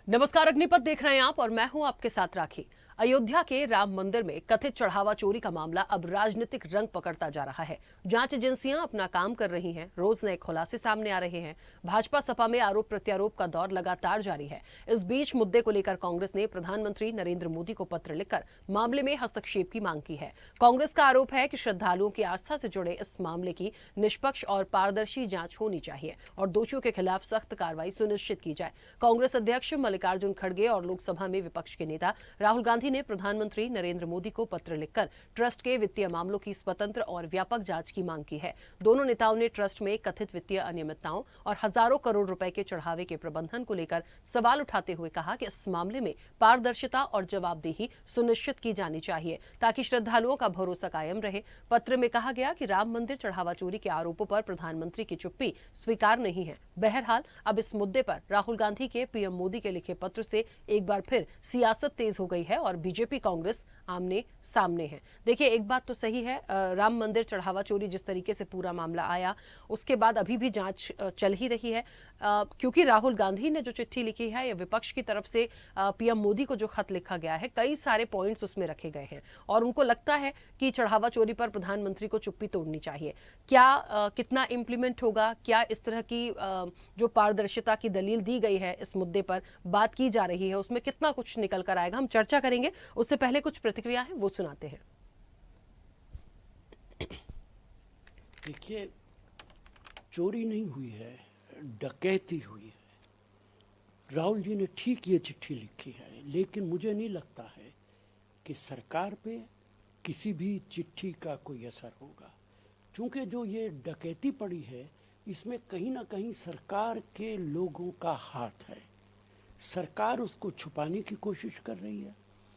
नमस्कार, अग्निपथ देख रहे हैं आप और मैं हूं आपके साथ राखी। अयोध्या के राम मंदिर में कथित चढ़ावा चोरी का मामला अब राजनीतिक रंग पकड़ता जा रहा है। जांच एजेंसियां अपना काम कर रही हैं, रोज नए खुलासे सामने आ रहे हैं। भाजपा सपा में आरोप प्रत्यारोप का दौर लगातार जारी है। इस बीच मुद्दे को लेकर कांग्रेस ने प्रधानमंत्री नरेंद्र मोदी को पत्र लिखकर मामले में हस्तक्षेप की मांग की है। कांग्रेस का आरोप है कि श्रद्धालुओं की आस्था से जुड़े इस मामले की निष्पक्ष और पारदर्शी जांच होनी चाहिए और दोषियों के खिलाफ सख्त कार्रवाई सुनिश्चित की जाए। कांग्रेस अध्यक्ष मल्लिकार्जुन खड़गे और लोकसभा में विपक्ष के नेता राहुल गांधी ने प्रधानमंत्री नरेंद्र मोदी को पत्र लिखकर ट्रस्ट के वित्तीय मामलों की स्वतंत्र और व्यापक जांच की मांग की है। दोनों नेताओं ने ट्रस्ट में कथित वित्तीय अनियमितताओं और हजारों करोड़ रुपए के चढ़ावे के प्रबंधन को लेकर सवाल उठाते हुए कहा कि इस मामले में पारदर्शिता और जवाबदेही सुनिश्चित की जानी चाहिए ताकि श्रद्धालुओं का भरोसा कायम रहे। पत्र में कहा गया कि राम मंदिर चढ़ावा चोरी के आरोपों पर प्रधानमंत्री की चुप्पी स्वीकार नहीं है। बहरहाल अब इस मुद्दे पर राहुल गांधी के पीएम मोदी के लिखे पत्र से एक बार फिर सियासत तेज हो गई है और बीजेपी कांग्रेस आमने सामने है। देखिए, एक बात तो सही है, राम मंदिर चढ़ावा चोरी जिस तरीके से पूरा मामला आया उसके बाद अभी भी जांच चल ही रही है, क्योंकि राहुल गांधी ने जो चिट्ठी लिखी है या विपक्ष की तरफ से पीएम मोदी को जो खत लिखा गया है, कई सारे पॉइंट्स उसमें रखे गए हैं और उनको लगता है कि चढ़ावा चोरी पर प्रधानमंत्री को चुप्पी तोड़नी चाहिए। क्या कितना इंप्लीमेंट होगा, क्या इस तरह की जो पारदर्शिता की दलील दी गई है, इस मुद्दे पर बात की जा रही है, उसमें कितना कुछ निकल कर आएगा, हम चर्चा करेंगे। उससे पहले कुछ प्रतिक्रिया है वो सुनाते हैं। देखिए, चोरी नहीं हुई है, डकैती हुई है। राहुल जी ने ठीक ये चिट्ठी लिखी है, लेकिन मुझे नहीं लगता है कि सरकार पे किसी भी चिट्ठी का कोई असर होगा, क्योंकि जो ये डकैती पड़ी है इसमें कहीं ना कहीं सरकार के लोगों का हाथ है। सरकार उसको छुपाने की कोशिश कर रही है,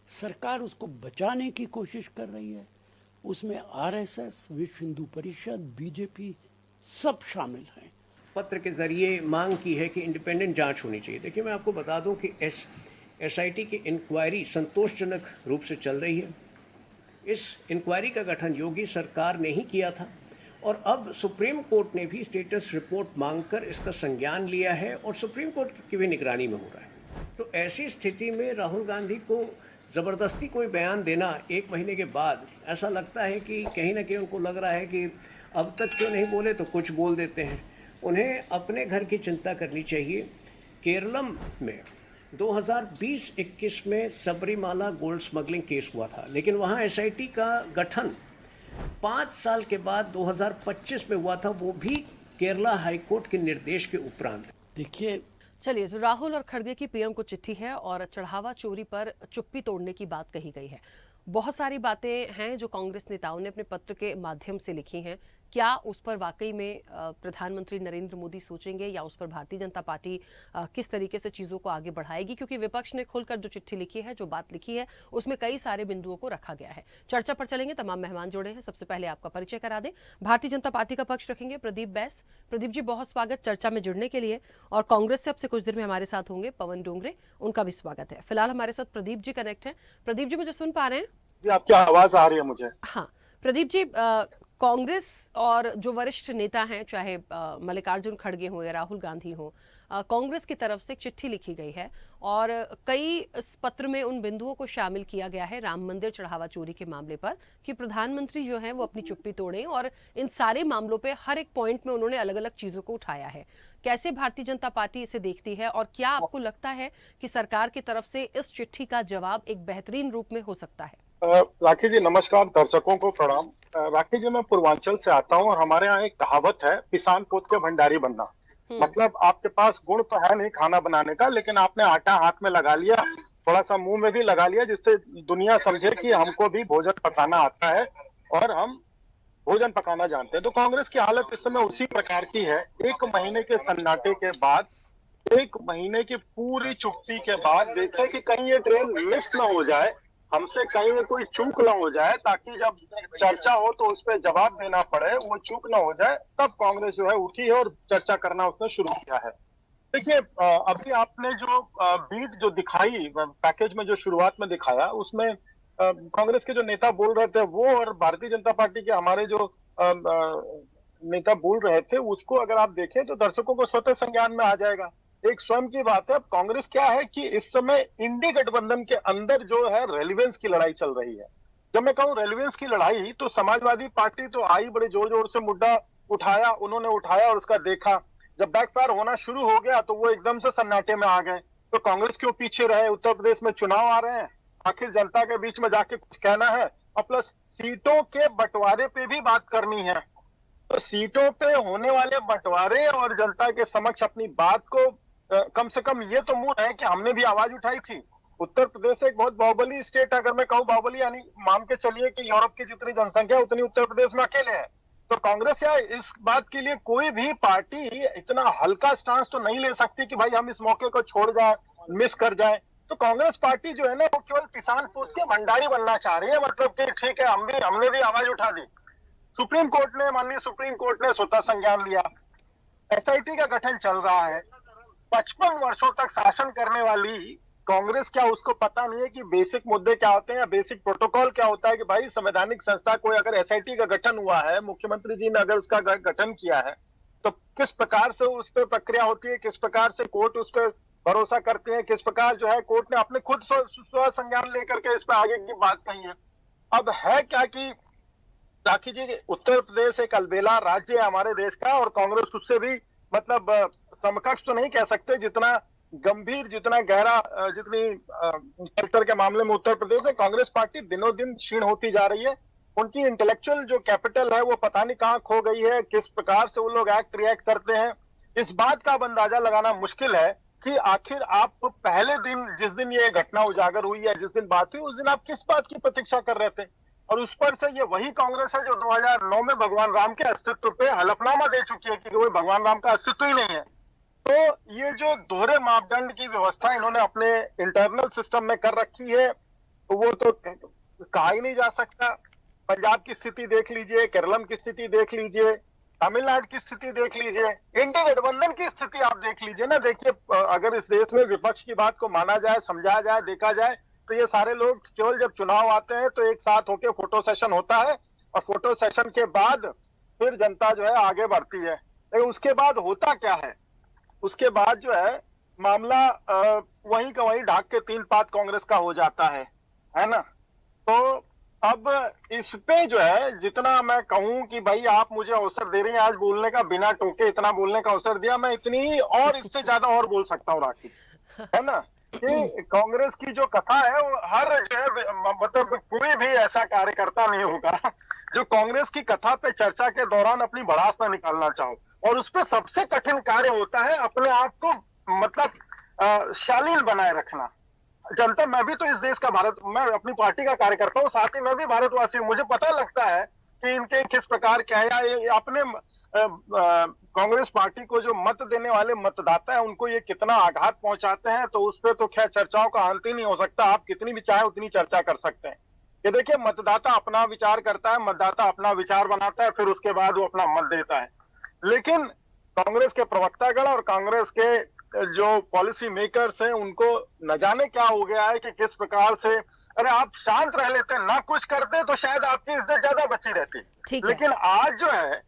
सरकार उसको बचाने की कोशिश कर रही है। उसमें आरएसएस, विश्व हिंदू परिषद, बीजेपी सब शामिल हैं। पत्र के जरिए मांग की है कि इंडिपेंडेंट जांच होनी चाहिए। देखिए, मैं आपको बता दूं कि एसआईटी की इंक्वायरी संतोषजनक रूप से चल रही है। इस इंक्वायरी का गठन योगी सरकार ने ही किया था और अब सुप्रीम कोर्ट ने भी स्टेटस रिपोर्ट मांगकर इसका संज्ञान लिया है और सुप्रीम कोर्ट की भी निगरानी में हो रहा है। तो ऐसी स्थिति में राहुल गांधी को ज़बरदस्ती कोई बयान देना 1 महीने के बाद, ऐसा लगता है कि कहीं ना कहीं उनको लग रहा है कि अब तक क्यों नहीं बोले तो कुछ बोल देते हैं। उन्हें अपने घर की चिंता करनी चाहिए। केरलम में 2020-21 में सबरीमाला गोल्ड स्मगलिंग केस हुआ था, लेकिन वहाँ एसआईटी का गठन 5 साल के बाद 2025 में हुआ था, वो भी केरला हाईकोर्ट के निर्देश के उपरांत। देखिए, चलिए, तो राहुल और खड़गे की पीएम को चिट्ठी है और चढ़ावा चोरी पर चुप्पी तोड़ने की बात कही गई है। बहुत सारी बातें हैं जो कांग्रेस नेताओं ने अपने पत्र के माध्यम से लिखी हैं। क्या उस पर वाकई में प्रधानमंत्री नरेंद्र मोदी सोचेंगे या उस पर भारतीय जनता पार्टी किस तरीके से चीज़ों को आगे बढ़ाएगी? क्योंकि विपक्ष ने खुलकर जो चिट्ठी लिखी है, जो बात लिखी है, उसमें कई सारे बिंदुओं को रखा गया है। चर्चा पर चलेंगे, तमाम मेहमान जुड़े हैं। सबसे पहले आपका परिचय करा दें। भारतीय जनता पार्टी का पक्ष रखेंगे प्रदीप बैस। प्रदीप जी, बहुत स्वागत चर्चा में जुड़ने के लिए। और कांग्रेस से अब से कुछ देर में हमारे साथ होंगे पवन डोंगरे, उनका भी स्वागत है। फिलहाल हमारे साथ प्रदीप जी कनेक्ट है। प्रदीप जी, मुझे सुन पा रहे हैं? जी, आपकी आवाज आ रही है मुझे। हाँ, प्रदीप जी, कांग्रेस और जो वरिष्ठ नेता हैं, चाहे मल्लिकार्जुन खड़गे हो या राहुल गांधी हो, कांग्रेस की तरफ से एक चिट्ठी लिखी गई है और कई इस पत्र में उन बिंदुओं को शामिल किया गया है राम मंदिर चढ़ावा चोरी के मामले पर कि प्रधानमंत्री जो हैं वो अपनी चुप्पी तोड़ें, और इन सारे मामलों पे हर एक पॉइंट में उन्होंने अलग अलग चीजों को उठाया है। कैसे भारतीय जनता पार्टी इसे देखती है और क्या आपको लगता है कि सरकार की तरफ से इस चिट्ठी का जवाब एक बेहतरीन रूप में हो सकता है? राखी जी नमस्कार, दर्शकों को प्रणाम। राखी जी, मैं पूर्वांचल से आता हूँ और हमारे यहाँ एक कहावत है, पिसान पोत के भंडारी बनना। मतलब आपके पास गुण तो है नहीं खाना बनाने का, लेकिन आपने आटा हाथ में लगा लिया, थोड़ा सा मुंह में भी लगा लिया, जिससे दुनिया समझे कि हमको भी भोजन पकाना आता है और हम भोजन पकाना जानते हैं। तो कांग्रेस की हालत इस समय उसी प्रकार की है। 1 महीने के सन्नाटे के बाद, 1 महीने की पूरी चुप्पी के बाद देखें कि कहीं ये ट्रेन मिस ना हो जाए, हमसे कहीं में कोई चूक ना हो जाए, ताकि जब चर्चा हो तो उस पर जवाब देना पड़े, वो चूक ना हो जाए। तब कांग्रेस जो है उठी है और चर्चा करना उसने शुरू किया है। देखिए, अभी आपने जो बीट जो दिखाई पैकेज में, जो शुरुआत में दिखाया, उसमें कांग्रेस के जो नेता बोल रहे थे वो और भारतीय जनता पार्टी के हमारे जो नेता बोल रहे थे, उसको अगर आप देखें तो दर्शकों को स्वतः संज्ञान में आ जाएगा। एक स्वयं की बात है। अब कांग्रेस क्या है कि इस समय इंडी गठबंधन के अंदर जो है रेलिवेंस की लड़ाई चल रही है। जब मैं कहूं रेलिवेंस की लड़ाई, तो समाजवादी पार्टी तो आई, बड़े जोर जोर से मुद्दा उठाया, उन्होंने उठाया और उसका देखा। जब बैकफायर होना शुरू हो गया तो वो एकदम से सन्नाटे में आ गए। तो कांग्रेस क्यों पीछे रहे? उत्तर प्रदेश में चुनाव आ रहे हैं, आखिर जनता के बीच में जाके कुछ कहना है, और प्लस सीटों के बंटवारे पे भी बात करनी है। तो सीटों पे होने वाले बंटवारे और जनता के समक्ष अपनी बात को कम से कम ये तो मुंह है कि हमने भी आवाज उठाई थी। उत्तर प्रदेश एक बहुत बाहुबली स्टेट है। अगर मैं कहूँ बाहुबली, यानी मान के चलिए कि यूरोप की जितनी जनसंख्या है उतनी उत्तर प्रदेश में अकेले है। तो कांग्रेस या इस बात के लिए कोई भी पार्टी इतना हल्का स्टांस तो नहीं ले सकती कि भाई हम इस मौके को छोड़ जाए, मिस कर जाए। तो कांग्रेस पार्टी जो है ना, वो केवल किसान पूत के भंडारी बनना चाह रही है। मतलब कि ठीक है, हमने भी आवाज उठा दी, सुप्रीम कोर्ट ने, माननीय सुप्रीम कोर्ट ने स्वतः संज्ञान लिया, एसआईटी का गठन चल रहा है। 55 वर्षों तक शासन करने वाली कांग्रेस, क्या उसको पता नहीं है कि बेसिक मुद्दे क्या होते हैं या बेसिक प्रोटोकॉल क्या होता है? कि भाई संवैधानिक संस्था कोई अगर एसआईटी का गठन हुआ है, मुख्यमंत्री जी ने अगर उसका गठन किया है, तो किस प्रकार से उस पर प्रक्रिया होती है, किस प्रकार से कोर्ट उस पर भरोसा करते हैं, किस प्रकार जो है कोर्ट ने अपने खुद स्व संज्ञान लेकर के इस पर आगे की बात कही है। अब है क्या कि राखी जी, उत्तर प्रदेश एक अलबेला राज्य है हमारे देश का, और कांग्रेस उससे भी मतलब समकक्ष तो नहीं कह सकते, जितना गंभीर, जितना गहरा, जितनी कल्चर के मामले में उत्तर प्रदेश है। कांग्रेस पार्टी दिनों दिन क्षीण होती जा रही है। उनकी इंटेलेक्चुअल जो कैपिटल है वो पता नहीं कहां खो गई है, किस प्रकार से वो लोग एक्ट रिएक्ट करते हैं, इस बात का अब अंदाजा लगाना मुश्किल है कि आखिर आप पहले दिन, जिस दिन ये घटना उजागर हुई है, जिस दिन बात हुई, उस दिन आप किस बात की प्रतीक्षा कर रहे थे? और उस पर से ये वही कांग्रेस है जो 2009 में भगवान राम के अस्तित्व पे हलफनामा दे चुकी है कि कोई भगवान राम का अस्तित्व ही नहीं है। तो ये जो दोहरे मापदंड की व्यवस्था इन्होंने अपने इंटरनल सिस्टम में कर रखी है, वो तो कहा ही नहीं जा सकता। पंजाब की स्थिति देख लीजिए, केरलम की स्थिति देख लीजिए, तमिलनाडु की स्थिति देख लीजिए, इंडी गठबंधन की स्थिति आप देख लीजिए ना। देखिए, अगर इस देश में विपक्ष की बात को माना जाए, समझा जाए, देखा जाए, तो ये सारे लोग केवल जब चुनाव आते हैं तो एक साथ होकर फोटो सेशन होता है, और फोटो सेशन के बाद फिर जनता जो है आगे बढ़ती है। लेकिन उसके बाद होता क्या है? उसके बाद जो है मामला वहीं का वहीं ढाक के तीन पात कांग्रेस का हो जाता है ना। तो अब इस पे जो है, जितना मैं कहूं कि भाई आप मुझे अवसर दे रही हैं आज बोलने का, बिना टोके इतना बोलने का अवसर दिया, मैं इतनी और इससे ज्यादा और बोल सकता हूँ राखी, है ना। कि कांग्रेस की जो कथा है वो हर जो है, मतलब कोई भी ऐसा कार्यकर्ता नहीं होगा जो कांग्रेस की कथा पे चर्चा के दौरान अपनी भड़ास ना निकालना चाहो। और उस पर सबसे कठिन कार्य होता है अपने आप को मतलब शालीन बनाए रखना। जनता, मैं भी तो इस देश का मैं अपनी पार्टी का कार्यकर्ता हूँ, साथ ही मैं भी भारतवासी हूँ। मुझे पता लगता है कि इनके किस प्रकार क्या है, ये अपने कांग्रेस पार्टी को जो मत देने वाले मतदाता है उनको ये कितना आघात पहुंचाते हैं। तो उस पर तो खैर चर्चाओं का अंत ही नहीं हो सकता, आप कितनी भी चाहे उतनी चर्चा कर सकते हैं। ये देखिए, मतदाता अपना विचार करता है, मतदाता अपना विचार बनाता है, फिर उसके बाद वो अपना मत देता है। लेकिन कांग्रेस के प्रवक्तागण और कांग्रेस के जो पॉलिसी मेकर्स हैं, उनको न जाने क्या हो गया है कि किस प्रकार से, अरे आप शांत रह लेते, ना कुछ करते तो शायद आपकी इज्जत ज्यादा बची रहती। लेकिन आज जो है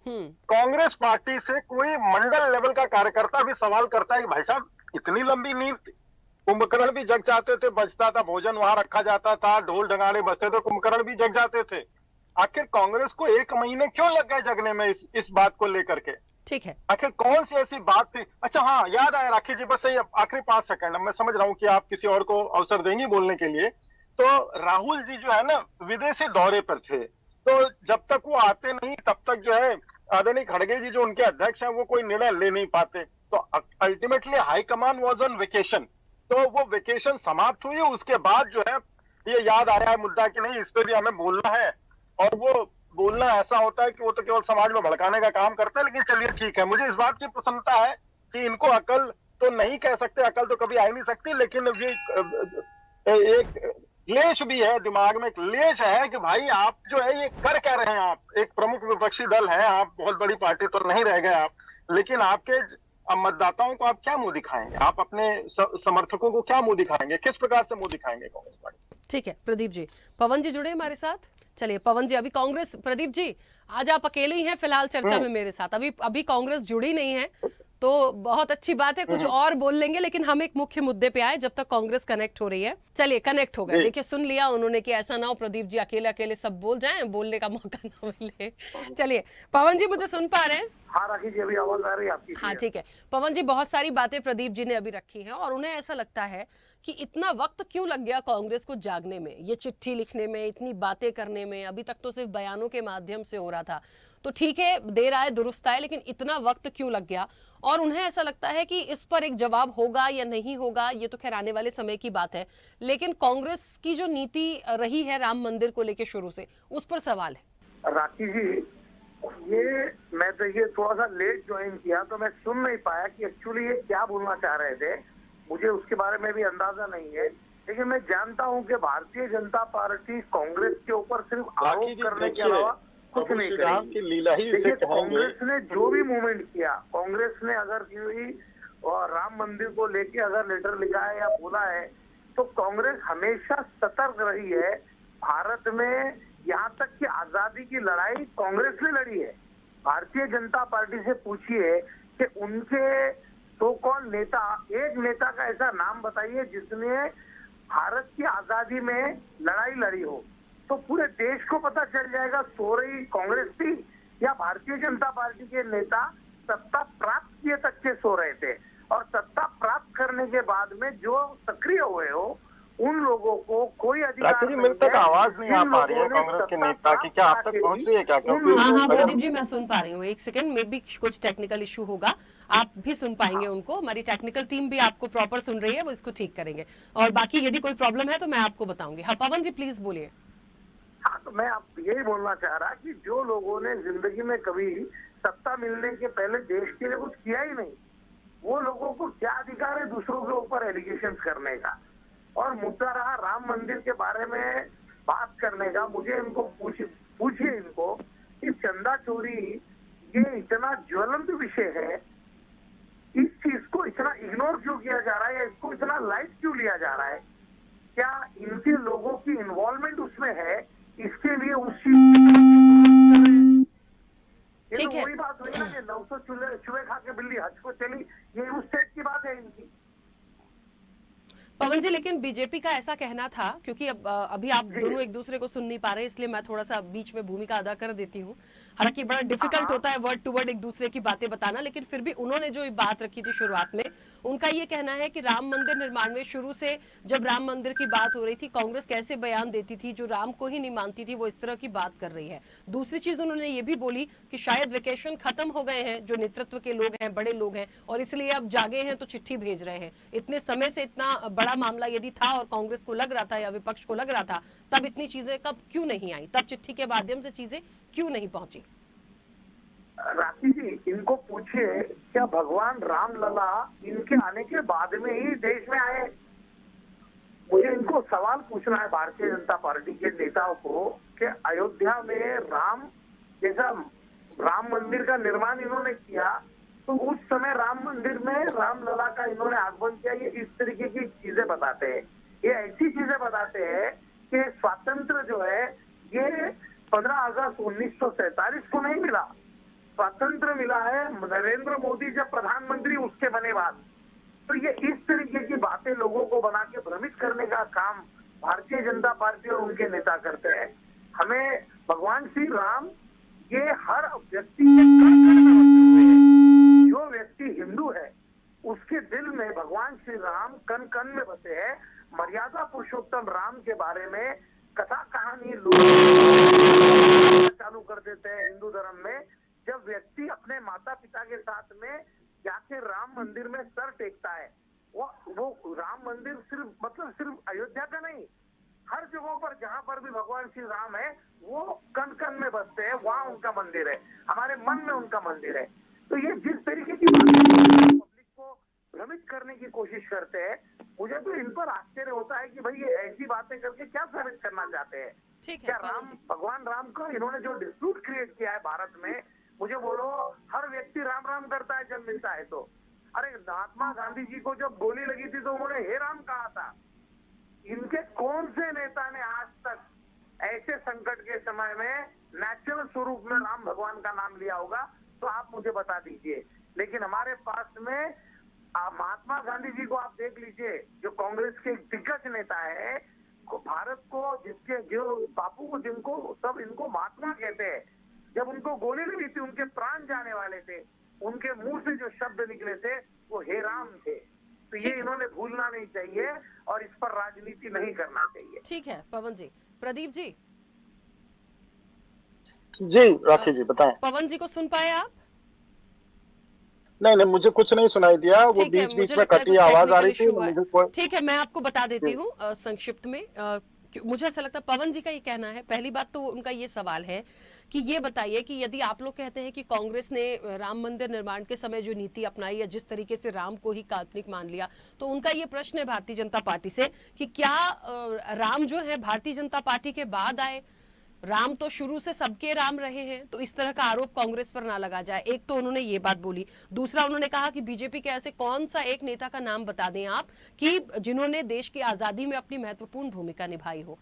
कांग्रेस पार्टी से कोई मंडल लेवल का कार्यकर्ता भी सवाल करता है कि भाई साहब, इतनी लंबी नींद, कुंभकर्ण भी जग जाते थे, बजता था, भोजन वहां रखा जाता था, ढोल ढगाड़े बजते थे, कुंभकर्ण भी जग जाते थे। आखिर कांग्रेस को 1 महीने क्यों लग गए जगने में इस बात को लेकर के? ठीक है, आखिर कौन सी ऐसी बात थी? अच्छा हाँ, याद आया राखी जी, बस सही आखिरी 5 सेकंड, मैं समझ रहा हूं कि आप किसी और को अवसर देंगी बोलने के लिए। तो राहुल जी जो है ना, विदेशी दौरे पर थे, तो जब तक वो आते नहीं तब तक जो है आदरणीय खड़गे जी जो उनके अध्यक्ष हैं वो कोई निर्णय ले नहीं पाते। तो ultimately high command was on vacation. तो वो वेकेशन समाप्त हुई, उसके बाद जो है ये याद आया है मुद्दा कि नहीं, इस पे भी हमें बोलना है। और वो बोलना ऐसा होता है कि वो तो केवल समाज में भड़काने का काम करता है। लेकिन चलिए ठीक है, मुझे इस बात की प्रसन्नता है कि इनको अकल तो नहीं कह सकते, अकल तो कभी आ ही नहीं सकती, लेकिन ये एक क्लेश भी है दिमाग में, क्लेश है कि भाई आप जो है ये कर क्या रहे हैं? आप एक प्रमुख विपक्षी दल है, आप बहुत बड़ी पार्टी तो नहीं रह गए आप, लेकिन आपके मतदाताओं को आप क्या मुंह दिखाएंगे? आप अपने समर्थकों को क्या मुंह दिखाएंगे? किस प्रकार से मुंह दिखाएंगे कांग्रेस पार्टी? ठीक है प्रदीप जी। पवन जी जुड़े हमारे साथ। चलिए पवन जी, अभी कांग्रेस, प्रदीप जी आज आप अकेले ही हैं फिलहाल चर्चा में मेरे साथ, अभी कांग्रेस जुड़ी नहीं है, तो बहुत अच्छी बात है, कुछ और बोल लेंगे, लेकिन हम एक मुख्य मुद्दे पे आए जब तक कांग्रेस कनेक्ट हो रही है। चलिए, कनेक्ट हो गए। जी। देखिए, सुन लिया उन्होंने कि ऐसा ना हो प्रदीप जी अकेले अकेले सब बोल जाएं, बोलने का मौका ना मिले। चलिए, पवन जी मुझे सुन पा रहे हैं? हाँ राखी जी, अभी आवाज आ रही है आपकी? हाँ ठीक है। पवन जी, बहुत सारी बातें प्रदीप जी ने अभी रखी हैं और उन्हें ऐसा लगता है कि इतना वक्त क्यों लग गया कांग्रेस को जागने में, ये चिट्ठी लिखने में, इतनी बातें करने में। अभी तक तो सिर्फ बयानों के माध्यम से हो रहा था, तो ठीक है, देर आए दुरुस्त आए, लेकिन इतना वक्त क्यों लग गया? और उन्हें ऐसा लगता है कि इस पर एक जवाब होगा या नहीं होगा, ये तो खैर आने वाले समय की बात है, लेकिन कांग्रेस की जो नीति रही है राम मंदिर को लेकर शुरू से, उस पर सवाल है। राखी जी, ये मैं तो ये थोड़ा सा लेट ज्वाइन किया तो मैं सुन नहीं पाया कि एक्चुअली ये क्या बोलना चाह रहे थे। मुझे उसके बारे में भी अंदाजा नहीं है, लेकिन मैं जानता हूं कि भारतीय जनता पार्टी कांग्रेस के ऊपर सिर्फ आरोप करने के अलावा कुछ नहीं करेगी। लीला ही इसे देखिए, कहेंगे। कांग्रेस ने जो भी मूवमेंट किया, कांग्रेस ने अगर कोई और राम मंदिर को लेके अगर लेटर लिखा है या बोला है, तो कांग्रेस हमेशा सतर्क रही है। भारत में यहाँ तक कि आजादी की लड़ाई कांग्रेस ने लड़ी है। भारतीय जनता पार्टी से पूछिए कि उनके तो कौन नेता, एक नेता का ऐसा नाम बताइए जिसने भारत की आजादी में लड़ाई लड़ी हो, तो पूरे देश को पता चल जाएगा सो रही कांग्रेस थी या भारतीय जनता पार्टी के नेता सत्ता प्राप्त किए तक के सो रहे थे। और सत्ता प्राप्त करने के बाद में जो सक्रिय हुए हो, उन लोगों को कोई अधिकार नहीं है। मिल तक आवाज नहीं आ पा रही है कांग्रेस के नेता की, क्या आप तक पहुंच रही है क्या? क्योंकि हाँ हाँ प्रदीप जी, मैं सुन पा रही हूँ। एक सेकंड में भी कुछ टेक्निकल इशू होगा, आप भी सुन पाएंगे उनको। हमारी टेक्निकल टीम भी आपको प्रॉपर सुन रही है, वो इसको ठीक करेंगे। और बाकी यदि कोई प्रॉब्लम है तो मैं आपको बताऊंगी। हाँ पवन जी, प्लीज बोलिए। हाँ, तो मैं आप यही बोलना चाह रहा कि जो लोगों ने जिंदगी में कभी सत्ता मिलने के पहले देश के लिए कुछ किया ही नहीं, वो लोगों को क्या अधिकार है दूसरों के ऊपर एलिगेशन करने का? और मुद्दा रहा राम मंदिर के बारे में बात करने का, मुझे इनको पूछिए इनको कि चंदा चोरी ये इतना ज्वलंत विषय है, इस चीज को इतना इग्नोर क्यों किया जा रहा है या इसको इतना लाइट क्यों लिया जा रहा है? क्या इनके लोगों की इन्वॉल्वमेंट उसमें है? इसके लिए उस चीज ठीक है। वही बात हुई ना कि 900 चूहे खा के बिल्ली हज को चली, ये उस टाइप की बात है इनकी। पवन जी, लेकिन बीजेपी का ऐसा कहना था, क्योंकि अभी आप दोनों एक दूसरे को सुन नहीं पा रहे, इसलिए मैं थोड़ा सा बीच में भूमिका अदा कर देती हूँ। हालांकि बड़ा डिफिकल्ट होता है वर्ड टू वर्ड एक दूसरे की बातें बताना, लेकिन फिर भी उन्होंने जो बात रखी थी शुरुआत में, उनका ये कहना है कि राम मंदिर निर्माण में शुरू से जब राम मंदिर की बात हो रही थी, कांग्रेस कैसे बयान देती थी, जो राम को ही नहीं मानती थी, वो इस तरह की बात कर रही है। दूसरी चीज उन्होंने ये भी बोली कि शायद वेकेशन खत्म हो गए हैं, जो नेतृत्व के लोग हैं, बड़े लोग हैं, और इसलिए अब जागे हैं तो चिट्ठी भेज रहे हैं। इतने समय से इतना बड़ा मामला यदि था और कांग्रेस को लग रहा था या विपक्ष को लग रहा था, तब इतनी चीजें कब क्यों नहीं आई, तब चिट्ठी के माध्यम से चीजें क्यों नहीं पहुंची? राखी जी, इनको पूछिए क्या भगवान राम लला इनके आने के बाद में ही देश में आए? मुझे इनको सवाल पूछना है भारतीय जनता पार्टी के नेताओं को कि अयोध्या में राम जैसा राम मंदिर का निर्माण इन्होंने किया, तो उस समय राम मंदिर में राम लला का इन्होंने आगमन किया। ये इस तरीके की चीजें बताते हैं, ये ऐसी चीजें बताते हैं कि स्वातंत्र जो है ये 15 अगस्त 1947 को नहीं मिला, स्वातंत्र मिला है नरेंद्र मोदी जब प्रधानमंत्री उसके बने बाद। तो ये इस तरीके की बातें लोगों को बना के भ्रमित करने का काम भारतीय जनता पार्टी और उनके नेता करते हैं। हमें भगवान श्री राम ये हर व्यक्ति के कण कण में बसे हुए हैं। जो व्यक्ति हिंदू है उसके दिल में भगवान श्री राम कण कण में बसे हैं। मर्यादा पुरुषोत्तम राम के बारे में कथा कहानी लोग चालू कर देते हैं हिंदू धर्म में, जब व्यक्ति अपने माता पिता के साथ में जाके राम मंदिर में सर टेकता है। वो राम मंदिर सिर्फ अयोध्या का नहीं, हर जगहों पर जहां पर भी भगवान श्री राम है वो कण कण में बसते हैं, वहां उनका मंदिर है, हमारे मन में उनका मंदिर है। तो ये जिस तरीके की बातें पब्लिक को भ्रमित करने की कोशिश करते हैं, मुझे तो इन पर आश्चर्य होता है कि भाई ये ऐसी बातें करके क्या साबित करना चाहते हैं? क्या भगवान राम का इन्होंने जो डिस्प्यूट क्रिएट किया है भारत में, मुझे बोलो हर व्यक्ति राम राम करता है जब मिलता है तो। अरे महात्मा गांधी जी को जब गोली लगी थी तो उन्होंने हे राम कहा था। इनके कौन से नेता ने आज तक ऐसे संकट के समय में नेचुरल स्वरूप में राम भगवान का नाम लिया होगा? तो आप मुझे बता दीजिए। लेकिन हमारे पास में महात्मा गांधी जी को आप देख लीजिए, जो कांग्रेस के एक दिग्गज नेता है, भारत को जिसके जो बापू को जिनको सब इनको महात्मा कहते हैं, जब उनको गोली लगी थी उनके प्राण जाने वाले थे, उनके मुंह से जो शब्द निकले थे वो हे राम थे। तो ये इन्होंने भूलना नहीं चाहिए और इस पर राजनीति नहीं करना चाहिए। ठीक है पवन जी। प्रदीप जी। जी राखी जी बताएं। पवन जी को सुन पाए आप? नहीं, मुझे कुछ नहीं सुनाई दिया, वो ठीक है, बीच मुझे बीच में लगता है कटी कुछ आवाज आ टेक्निकल रही थी, इशू हुआ है। मुझे कोई। ठीक है, मैं आपको बता देती हूँ संक्षिप्त में। मुझे ऐसा लगता है पवन जी का ये कहना है, पहली बात तो उनका ये सवाल है कि ये बताइए कि यदि आप लोग कहते हैं कि कांग्रेस ने राम मंदिर निर्माण के समय जो नीति अपनाई या जिस तरीके से राम को ही काल्पनिक मान लिया, तो उनका ये प्रश्न है भारतीय जनता पार्टी से कि क्या राम जो है भारतीय जनता पार्टी के बाद आए? राम तो शुरू से सबके राम रहे हैं, तो इस तरह का आरोप कांग्रेस पर ना लगा जाए। एक तो उन्होंने ये बात बोली। दूसरा उन्होंने कहा कि बीजेपी के ऐसे कौन सा एक नेता का नाम बता दें आप कि जिन्होंने देश की आजादी में अपनी महत्वपूर्ण भूमिका निभाई हो।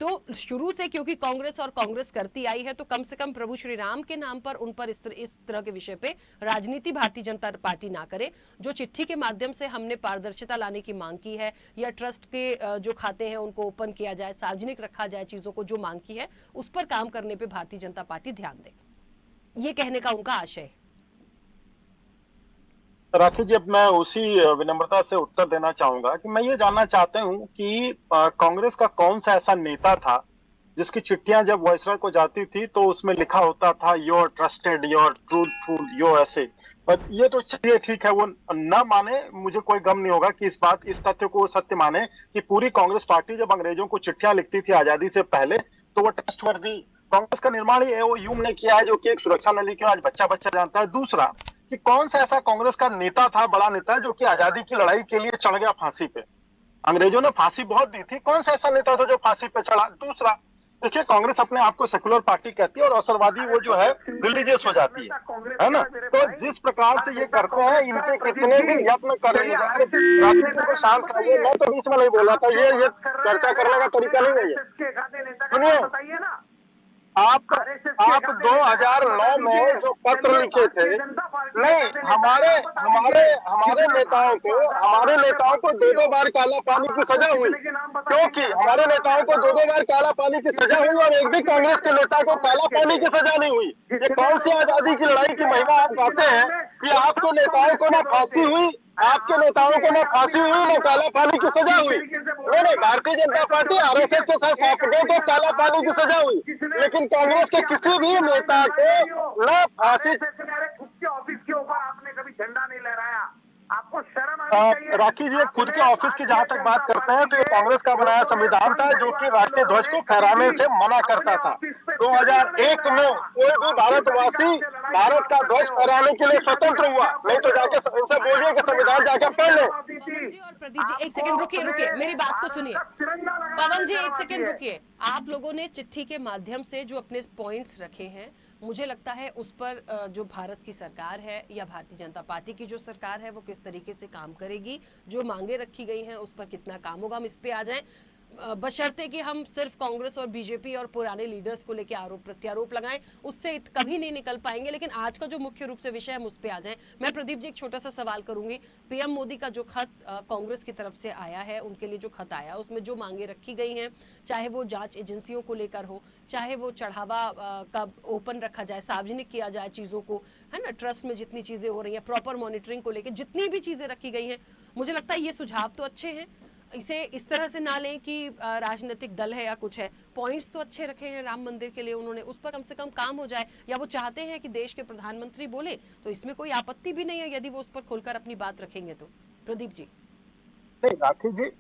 तो शुरू से क्योंकि कांग्रेस और कांग्रेस करती आई है, तो कम से कम प्रभु श्री राम के नाम पर उन पर इस तरह के विषय पे राजनीति भारतीय जनता पार्टी ना करे। जो चिट्ठी के माध्यम से हमने पारदर्शिता लाने की मांग की है या ट्रस्ट के जो खाते हैं उनको ओपन किया जाए, सार्वजनिक रखा जाए चीजों को, जो मांग की है उस पर काम करने पे भारतीय जनता पार्टी ध्यान दे, ये कहने का उनका आशय है। राखी जी, अब मैं उसी विनम्रता से उत्तर देना चाहूंगा कि मैं ये जानना चाहता हूं कि कांग्रेस का कौन सा ऐसा नेता था जिसकी चिट्ठियां जब वायसरॉय को जाती थी तो उसमें लिखा होता था your trusted, your truthful, your ऐसे। और ये तो चलिए ठीक है, वो न माने, मुझे कोई गम नहीं होगा कि इस तथ्य को सत्य माने कि पूरी कांग्रेस पार्टी जब अंग्रेजों को चिट्ठियां लिखती थी आजादी से पहले, तो वो ट्रस्टवर्दी। कांग्रेस का निर्माण ही एओयू ने किया है, जो कि एक सुरक्षा नली की आज बच्चा बच्चा जानता है। दूसरा कि कौन सा ऐसा कांग्रेस का नेता था, बड़ा नेता, जो कि आजादी की लड़ाई के लिए चढ़ गया फांसी पे। अंग्रेजों ने फांसी बहुत दी थी, कौन सा ऐसा नेता था जो फांसी पे चढ़ा। दूसरा, देखिए कांग्रेस अपने आप को सेकुलर पार्टी कहती है और अवसरवादी वो जो है रिलीजियस हो जाती है ना। तो जिस प्रकार से ये करते हैं, इनके कितने भी यत्न कर रहे हैं, राखी जी को शांत कराइए, मैं तो बीच में नहीं बोल रहा था, ये चर्चा करने का तरीका नहीं है ये। सुनिए, आप 2009 में जो पत्र लिखे थे, नहीं, हमारे नेताओं को दो बार काला पानी की सजा हुई, क्योंकि हमारे नेताओं को दो बार काला पानी की सजा हुई और एक भी कांग्रेस के नेता को काला पानी की सजा नहीं हुई। ये कौन सी आजादी की लड़ाई की महिमा आप गाते हैं कि आपके नेताओं को ना फांसी हुई, आपके नेताओं को ना फांसी हुई, ना काला पानी की सजा हुई। नहीं, भारतीय जनता पार्टी आरएसएस के साथ शासकों को काला पानी की सजा हुई, लेकिन कांग्रेस के किसी भी नेता को ना फांसी। ऑफिस के ऊपर आपने कभी झंडा नहीं लहराया, आपको शर्म आनी चाहिए। राखी जी, खुद के ऑफिस की जहां तक बात करते हैं तो ये कांग्रेस का बनाया संविधान था जो कि राष्ट्रीय ध्वज को फहराने से मना करता था। 2001 में कोई भी भारतवासी भारत का ध्वज फहराने के लिए स्वतंत्र हुआ, नहीं तो जाके इनसे बोलिए कि संविधान जाके पढ़ ले। पवन जी और प्रदीप जी, एक सेकंड रुकिए, मेरी बात को सुनिए। पवन जी एक सेकंड रुकिए। आप लोगों ने चिट्ठी के माध्यम से जो अपने पॉइंट्स रखे हैं, मुझे लगता है उस पर जो भारत की सरकार है या भारतीय जनता पार्टी की जो सरकार है वो किस तरीके से काम करेगी, जो मांगे रखी गई हैं उस पर कितना काम होगा, हम इस पे आ जाएं। बशर्ते कि हम सिर्फ कांग्रेस और बीजेपी और पुराने लीडर्स को लेकर आरोप प्रत्यारोप लगाएं, उससे कभी नहीं निकल पाएंगे। लेकिन आज का जो मुख्य रूप से विषय है हम उस पे आ जाएं। मैं प्रदीप जी एक छोटा सा सवाल करूंगी। पीएम मोदी का जो खत कांग्रेस की तरफ से आया है, उनके लिए जो खत आया उसमें जो मांगे रखी गई हैं, चाहे वो जांच एजेंसियों को लेकर हो, चाहे वो चढ़ावा का ओपन रखा जाए, सार्वजनिक किया जाए चीजों को, है ना, ट्रस्ट में जितनी चीजें हो रही हैं, प्रॉपर मॉनिटरिंग को लेकर जितनी भी चीजें रखी गई हैं, मुझे लगता है ये सुझाव तो अच्छे हैं। इसे इस तरह से ना लें कि राजनीतिक दल है या कुछ है। पॉइंट्स तो अच्छे रखे हैं राम मंदिर के लिए उन्होंने, उस पर कम से कम काम हो जाए। या वो चाहते हैं कि देश के प्रधानमंत्री बोले, तो इसमें कोई आपत्ति भी नहीं है यदि वो उस पर खुलकर अपनी बात रखेंगे तो। प्रदीप जी। नहीं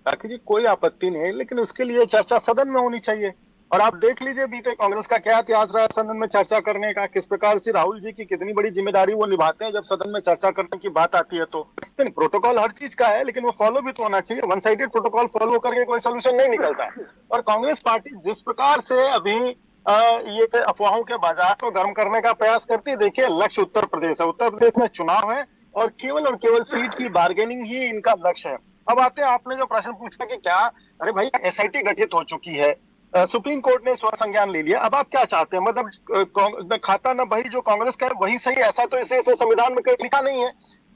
राखी जी कोई आपत्ति नहीं है, लेकिन उसके लिए चर्चा सदन में होनी चाहिए। और आप देख लीजिए बीते कांग्रेस का क्या इतिहास रहा सदन में चर्चा करने का, किस प्रकार से राहुल जी की कितनी बड़ी जिम्मेदारी वो निभाते हैं जब सदन में चर्चा करने की बात आती है। तो प्रोटोकॉल हर चीज का है, लेकिन वो फॉलो भी तो होना चाहिए। वन साइडेड प्रोटोकॉल फॉलो करके कोई सोल्यूशन नहीं निकलता। और कांग्रेस पार्टी जिस प्रकार से अभी ये अफवाहों के बाजार को गर्म करने का प्रयास करती है, देखिए लक्ष्य उत्तर प्रदेश है, उत्तर प्रदेश में चुनाव है और केवल सीट की बार्गेनिंग ही इनका लक्ष्य है। अब आते हैं, आपने जो प्रश्न पूछा कि क्या, अरे भाई एसआईटी गठित हो चुकी है, सुप्रीम कोर्ट ने स्व संज्ञान ले लिया। अब आप क्या चाहते हैं? मतलब न खाता न बही, जो कांग्रेस का है वही सही, ऐसा तो इसे संविधान में कहीं लिखा नहीं है।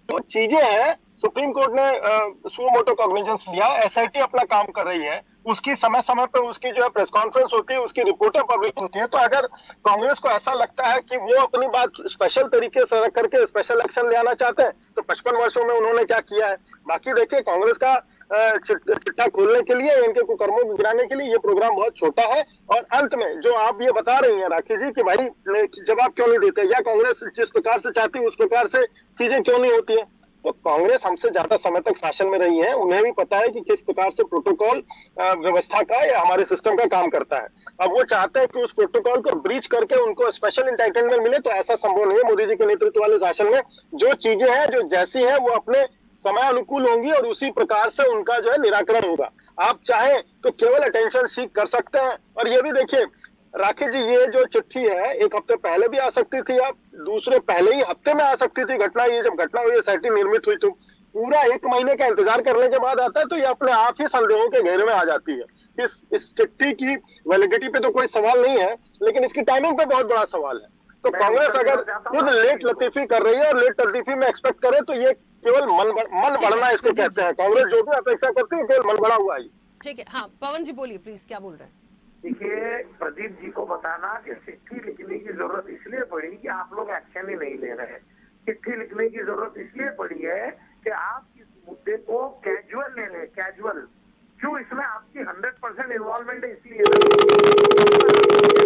तो चीजें हैं, सुप्रीम कोर्ट ने सुओ मोटो कॉग्निजेंस लिया, एसआईटी अपना काम कर रही है, उसकी समय समय पर उसकी जो है प्रेस कॉन्फ्रेंस होती है, उसकी रिपोर्टें पब्लिश होती हैं। तो अगर कांग्रेस को ऐसा लगता है कि वो अपनी बात स्पेशल तरीके से रख करके स्पेशल एक्शन ले आना चाहते हैं, तो 55 वर्षों में उन्होंने क्या किया है। बाकी देखिए, कांग्रेस का चिट्ठा खोलने के लिए, इनके कुकर्मों को गिराने के लिए ये प्रोग्राम बहुत छोटा है। और अंत में जो आप ये बता रही हैं राखी जी कि भाई जवाब क्यों नहीं देते, या कांग्रेस जिस प्रकार से चाहती है उस प्रकार से चीजें क्यों नहीं होती है, तो कांग्रेस हमसे ज्यादा समय तक शासन में रही है, उन्हें भी पता है कि किस प्रकार से प्रोटोकॉल व्यवस्था का या हमारे सिस्टम का काम करता है। अब वो चाहते हैं कि उस प्रोटोकॉल को ब्रीच करके उनको स्पेशल इंटाइटलमेंट मिले, तो ऐसा संभव नहीं है। मोदी जी के नेतृत्व वाले शासन में जो चीजें हैं, जो जैसी हैं, वो अपने समय अनुकूल होंगी और उसी प्रकार से उनका जो है निराकरण होगा। आप चाहें तो केवल अटेंशन सीख कर सकते हैं। और ये भी देखिए राखी जी, ये जो चिट्ठी है एक हफ्ते पहले भी आ सकती थी, आप दूसरे पहले ही हफ्ते में आ सकती थी घटना। ये जब घटना हुई, एसआईटी निर्मित हुई, तो पूरा 1 महीने का इंतजार करने के बाद आता है, तो ये अपने आप ही संदेहों के घेरे में आ जाती है। इस चिट्ठी की वैलिडिटी पे तो कोई सवाल नहीं है, लेकिन इसकी टाइमिंग पे बहुत बड़ा सवाल है। तो कांग्रेस अगर खुद लेट लतीफी कर रही है और लेट लतीफी में एक्सपेक्ट करे, तो ये केवल मन बढ़ना इसको कहते हैं। कांग्रेस जो भी अपेक्षा करती है केवल मन बढ़ा हुआ है। ठीक है, हाँ पवन जी बोलिए प्लीज, क्या बोल रहे हैं? देखिए, प्रदीप जी को बताना कि चिट्ठी लिखने की जरूरत इसलिए पड़ी कि आप लोग एक्शन ही नहीं ले रहे। चिट्ठी लिखने की जरूरत इसलिए पड़ी है कि आप इस मुद्दे को कैजुअल ले लें, कैजुअल। क्यों? इसमें आपकी 100% इन्वॉल्वमेंट है, इसलिए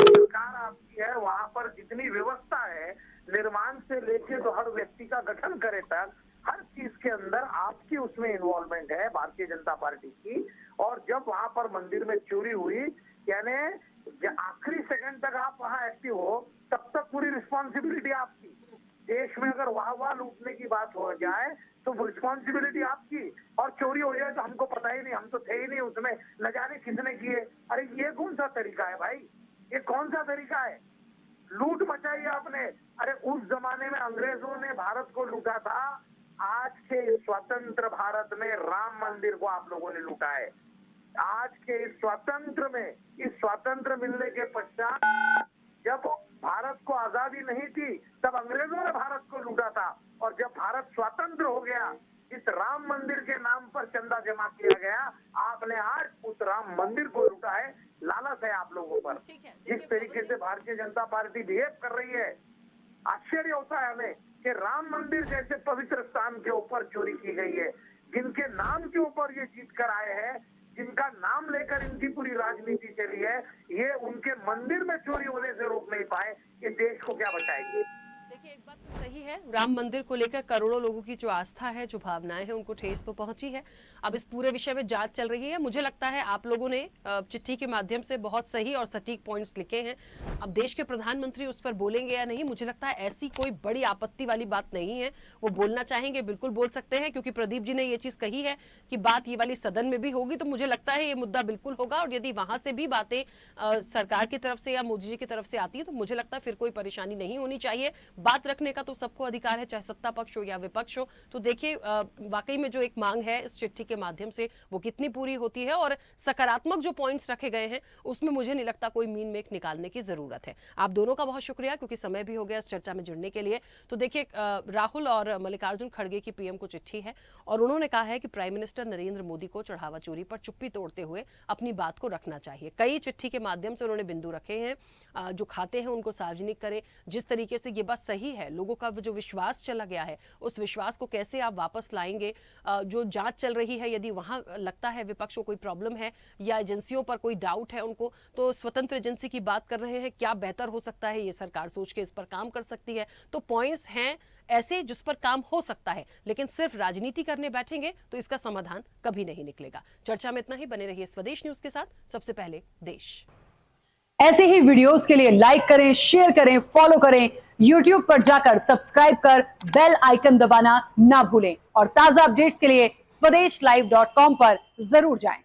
सरकार आपकी है, वहां पर जितनी व्यवस्था है, निर्माण से लेके तो हर व्यक्ति का गठन करे तक हर चीज के अंदर आपकी उसमें इन्वॉल्वमेंट है, भारतीय जनता पार्टी की। और जब वहां पर मंदिर में चोरी हुई, यानी आखिरी सेकंड तक आप वहां एक्टिव हो, तब तक पूरी रिस्पॉन्सिबिलिटी आपकी। देश में अगर वाह लूटने की बात हो जाए तो रिस्पॉन्सिबिलिटी आपकी, और चोरी हो जाए तो हमको पता ही नहीं, हम तो थे ही नहीं उसमें, न जाने किसने किए। अरे ये कौन सा तरीका है भाई? ये कौन सा तरीका है? लूट मचाई आपने। अरे उस जमाने में अंग्रेजों ने भारत को लूटा था, आज के स्वतंत्र भारत में राम मंदिर को आप लोगों ने लूटा है। आज के इस स्वतंत्र में, इस स्वतंत्र मिलने के पश्चात जब भारत को आजादी नहीं थी, तब अंग्रेजों ने भारत को लूटा था। और जब भारत स्वतंत्र हो गया, इस राम मंदिर के नाम पर चंदा जमा किया गया, आपने आज उस राम मंदिर को लूटा है। लालच है आप लोगों पर। जिस तरीके से भारतीय जनता पार्टी बिहेव कर रही है, आश्चर्य होता है हमें कि राम मंदिर जैसे पवित्र स्थान के ऊपर चोरी की गई है। जिनके नाम के ऊपर ये जीत कर आए हैं, जिनका नाम लेकर इनकी पूरी राजनीति चली है, ये उनके मंदिर में चोरी होने से रोक नहीं पाए, ये देश को क्या बचाएंगे? देखिए, एक बात तो सही है, राम मंदिर को लेकर करोड़ों लोगों की जो आस्था है, जो भावनाएं हैं, उनको ठेस तो पहुंची है। अब इस पूरे विषय में जांच चल रही है। मुझे लगता है आप लोगों ने चिट्ठी के माध्यम से बहुत सही और सटीक पॉइंट्स लिखे हैं। अब देश के प्रधानमंत्री उस पर बोलेंगे या नहीं, मुझे लगता है ऐसी कोई बड़ी आपत्ति वाली बात नहीं है। वो बोलना चाहेंगे बिल्कुल बोल सकते हैं, क्योंकि प्रदीप जी ने ये चीज कही है कि बात ये वाली सदन में भी होगी, तो मुझे लगता है ये मुद्दा बिल्कुल होगा। और यदि वहां से भी बातें सरकार की तरफ से या मोदी जी की तरफ से आती है, तो मुझे लगता है फिर कोई परेशानी नहीं होनी चाहिए। बात रखने का तो सबको अधिकार है, चाहे सत्ता पक्ष हो या विपक्ष हो। तो देखिए, वाकई में जो एक मांग है इस चिट्ठी के माध्यम से, वो कितनी पूरी होती है, और सकारात्मक जो पॉइंट्स रखे गए हैं उसमें मुझे नहीं लगता कोई मीन मेक निकालने की जरूरत है। आप दोनों का बहुत शुक्रिया, क्योंकि समय भी हो गया इस चर्चा में जुड़ने के लिए। तो देखिए, राहुल और मल्लिकार्जुन खड़गे की पीएम को चिट्ठी है, और उन्होंने कहा है कि प्राइम मिनिस्टर नरेंद्र मोदी को चढ़ावा चोरी पर चुप्पी तोड़ते हुए अपनी बात को रखना चाहिए। कई चिट्ठी के माध्यम से उन्होंने बिंदु रखे हैं, जो खाते हैं उनको सार्वजनिक करें। जिस तरीके से ये बात सही है, लोगों का जो विश्वास चला गया है, उस विश्वास को कैसे आप वापस लाएंगे। जो जांच चल रही है, यदि वहां लगता है विपक्ष को कोई प्रॉब्लम है या एजेंसियों पर कोई डाउट है उनको, तो स्वतंत्र एजेंसी की बात कर रहे हैं। क्या बेहतर हो सकता है, ये सरकार सोच के इस पर काम कर सकती है। तो पॉइंट्स हैं ऐसे जिस पर काम हो सकता है, लेकिन सिर्फ राजनीति करने बैठेंगे तो इसका समाधान कभी नहीं निकलेगा। चर्चा में इतना ही। बने रहिए स्वदेश न्यूज के साथ। सबसे पहले देश। ऐसे ही वीडियोस के लिए लाइक करें, शेयर करें, फॉलो करें। YouTube पर जाकर सब्सक्राइब कर बेल आइकन दबाना ना भूलें, और ताजा अपडेट्स के लिए SwadeshLive.com पर जरूर जाएं।